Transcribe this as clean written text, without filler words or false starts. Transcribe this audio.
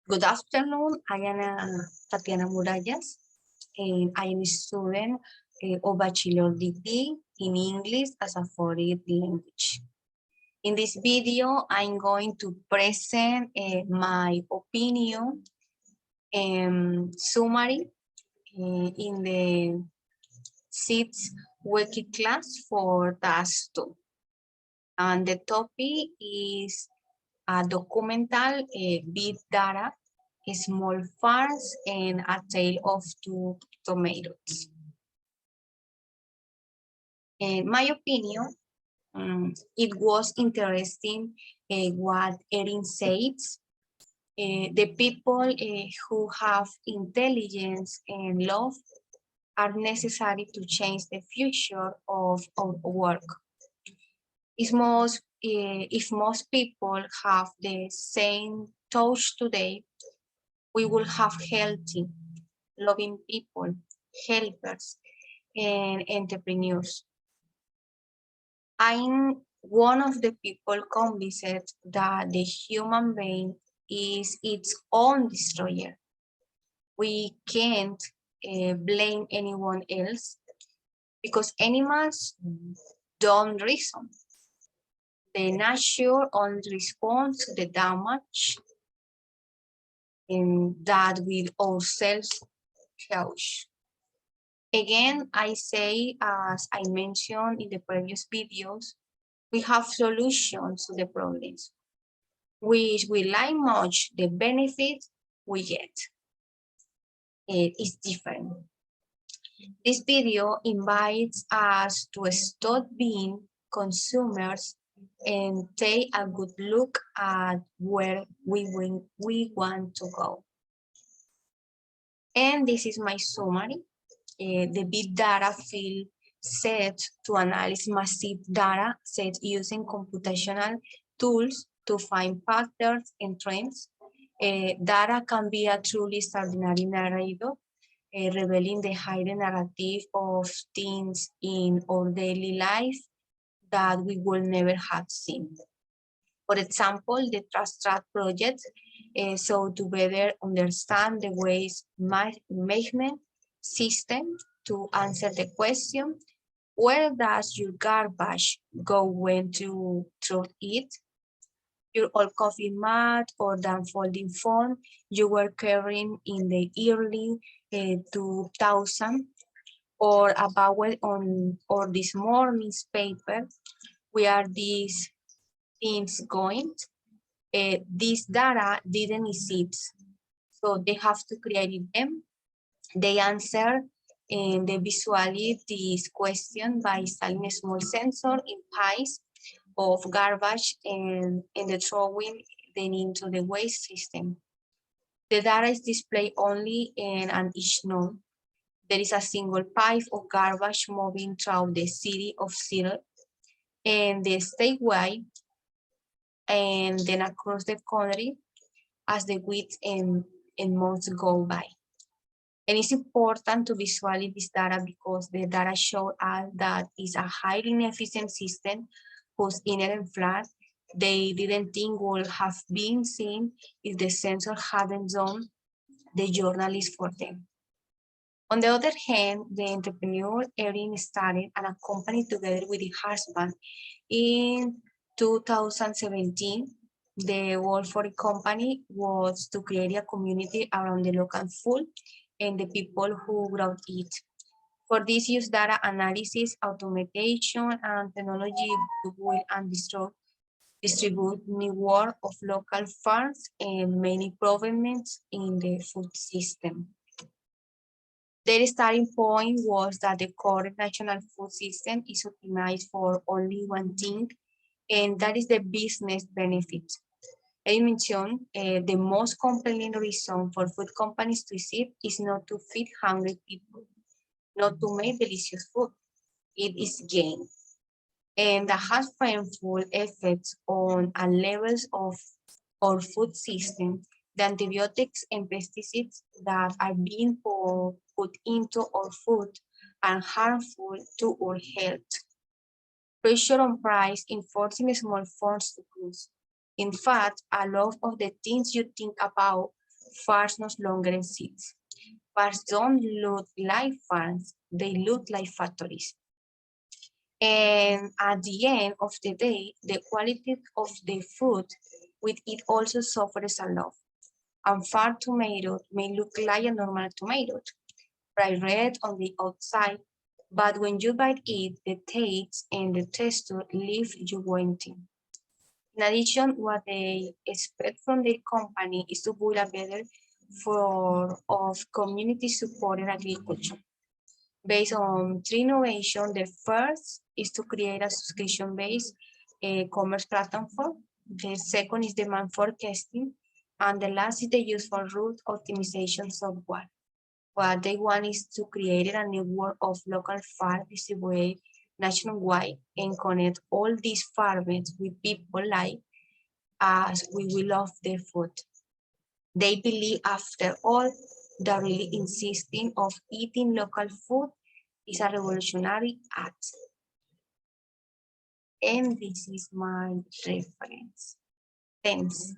Good afternoon. I am Tatiana Murallas, and I am a student of Bachelor Degree in English as a foreign language. In this video, I'm going to present my opinion and summary in the sixth wiki class for task 2. And the topic is a documental big data, small farms, and a tale of two tomatoes. In my opinion, it was interesting what Erin says. The people who have intelligence and love are necessary to change the future of our work. If most people have the same touch today, we will have healthy, loving people, helpers, and entrepreneurs. I'm one of the people convinced that the human brain is its own destroyer. We can't blame anyone else because animals don't reason. The nature only responds to the damage that we ourselves cause. Again, I say, as I mentioned in the previous videos, we have solutions to the problems, which will like much the benefit we get. It is different. This video invites us to stop being consumers and take a good look at where we want to go. And this is my summary. The big data field set to analyze massive data sets using computational tools to find patterns and trends. Data can be a truly extraordinary narrator, revealing the hidden narrative of things in our daily life that we will never have seen. For example, the Trust Track project, so to better understand the waste management system to answer the question, where does your garbage go when you throw it? Your old coffee mat or the unfolding phone you were carrying in the early 2000, or about on or this morning's paper, where these things going? This data didn't exist, so they have to create them. They answer and they visualize this question by installing a small sensor in piles of garbage and the throwing them into the waste system. The data is displayed only in an each node. There is a single pipe of garbage moving through the city of Seattle and the statewide, and then across the country as the weeks and months go by. And it's important to visualize this data because the data show us that it's a highly inefficient system whose inherent flaws they didn't think would have been seen if the sensor hadn't done the journalist for them. On the other hand, the entrepreneur Erin started a company together with her husband in 2017. The goal for the company was to create a community around the local food and the people who grow it. For this, use data analysis, automation, and technology to build and distribute network of local farms and many improvements in the food system. Their starting point was that the current national food system is optimized for only one thing, and that is the business benefit. I mentioned the most compelling reason for food companies to exist is not to feed hungry people, not to make delicious food. It is gain. And that has harmful effects on a levels of our food system. The antibiotics and pesticides that are being put into our food are harmful to our health. Pressure on price enforcing small farms to close. In fact, a lot of the things you think about farms no longer exist. Farms don't look like farms, they look like factories. And at the end of the day, the quality of the food with it also suffers a lot. And farm tomatoes may look like a normal tomato, bright red on the outside, but when you bite it, the taste and the texture leave you wanting. In addition, what they expect from the company is to build a better for of community supported agriculture. Based on three innovations, the first is to create a subscription-based commerce platform. The second is demand forecasting, and the last is the use for route optimization software. What they want is to create a network of local farms distributed nationwide and connect all these farmers with people like as we will love their food. They believe, after all, that really insisting of eating local food is a revolutionary act. And this is my reference. Thanks.